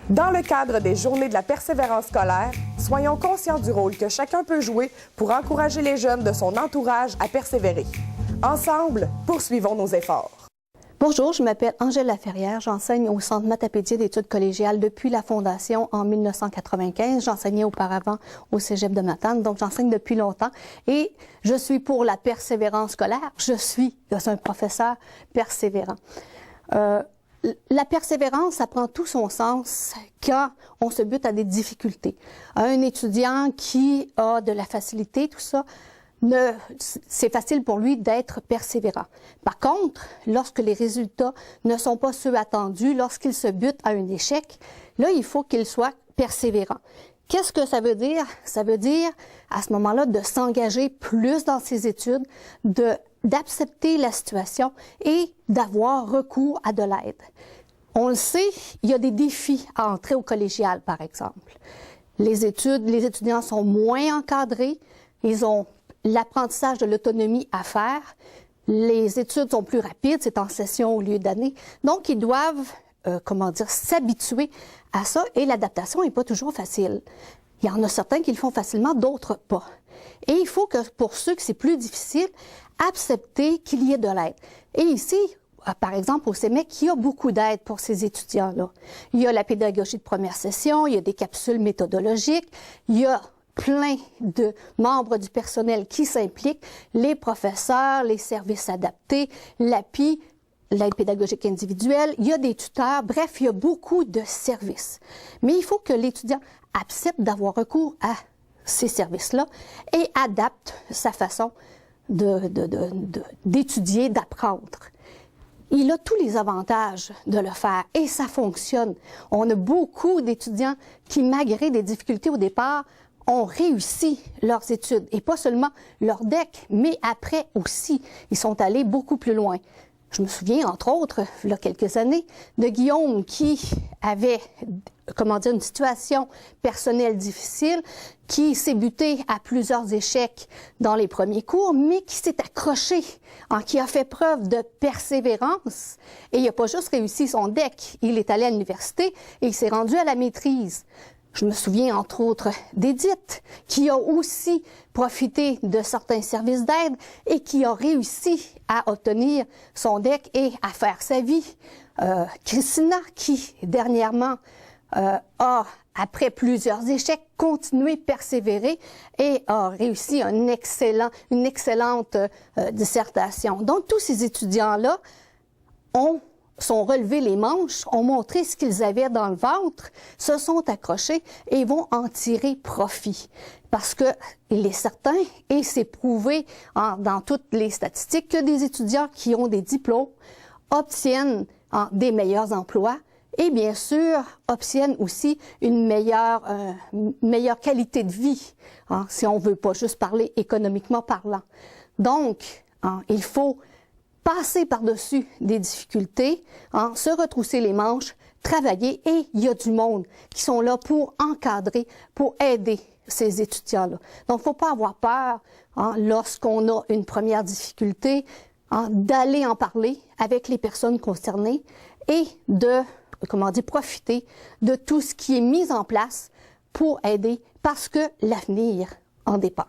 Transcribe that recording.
Dans le cadre des Journées de la persévérance scolaire, soyons conscients du rôle que chacun peut jouer pour encourager les jeunes de son entourage à persévérer. Ensemble, poursuivons nos efforts. Bonjour, je m'appelle Angèle Laferrière, j'enseigne au Centre Matapédia d'études collégiales depuis la fondation en 1995. J'enseignais auparavant au Cégep de Matane, donc j'enseigne depuis longtemps et je suis pour la persévérance scolaire. Je suis un professeur persévérant. La persévérance, ça prend tout son sens quand on se bute à des difficultés. Un étudiant qui a de la facilité, tout ça, c'est facile pour lui d'être persévérant. Par contre, lorsque les résultats ne sont pas ceux attendus, lorsqu'il se bute à un échec, là, il faut qu'il soit persévérant. Qu'est-ce que ça veut dire? Ça veut dire, à ce moment-là, de s'engager plus dans ses études, d'accepter la situation et d'avoir recours à de l'aide. On le sait, il y a des défis à entrer au collégial, par exemple. Les étudiants sont moins encadrés, ils ont l'apprentissage de l'autonomie à faire, les études sont plus rapides, c'est en session au lieu d'année, donc ils doivent, s'habituer à ça et l'adaptation n'est pas toujours facile. Il y en a certains qui le font facilement, d'autres pas. Et il faut que, pour ceux que c'est plus difficile, accepter qu'il y ait de l'aide. Et ici, par exemple, au CEMEC, il y a beaucoup d'aide pour ces étudiants-là. Il y a la pédagogie de première session, il y a des capsules méthodologiques, il y a plein de membres du personnel qui s'impliquent, les professeurs, les services adaptés, l'API, l'aide pédagogique individuelle, il y a des tuteurs, bref, il y a beaucoup de services. Mais il faut que l'étudiant accepte d'avoir recours à ces services-là et adapte sa façon d'étudier, d'apprendre. Il a tous les avantages de le faire et ça fonctionne. On a beaucoup d'étudiants qui, malgré des difficultés au départ, ont réussi leurs études et pas seulement leur DEC, mais après aussi, ils sont allés beaucoup plus loin. Je me souviens, entre autres, il y a quelques années, de Guillaume qui avait, une situation personnelle difficile, qui s'est buté à plusieurs échecs dans les premiers cours, mais qui s'est accroché, qui a fait preuve de persévérance. Et il n'a pas juste réussi son DEC, il est allé à l'université et il s'est rendu à la maîtrise. Je me souviens, entre autres, d'Édith, qui a aussi profité de certains services d'aide et qui a réussi à obtenir son DEC et à faire sa vie. Christina, qui, dernièrement, a, après plusieurs échecs, continué, persévéré et a réussi une excellente dissertation. Donc, tous ces étudiants-là sont relevés les manches, ont montré ce qu'ils avaient dans le ventre, se sont accrochés et vont en tirer profit. Parce que il est certain, et c'est prouvé dans toutes les statistiques, que des étudiants qui ont des diplômes obtiennent des meilleurs emplois et bien sûr obtiennent aussi une meilleure qualité de vie, si on veut pas juste parler économiquement parlant. Donc, il faut passer par-dessus des difficultés, se retrousser les manches, travailler et il y a du monde qui sont là pour encadrer, pour aider ces étudiants-là. Donc, il ne faut pas avoir peur lorsqu'on a une première difficulté d'aller en parler avec les personnes concernées et de profiter de tout ce qui est mis en place pour aider parce que l'avenir en dépend.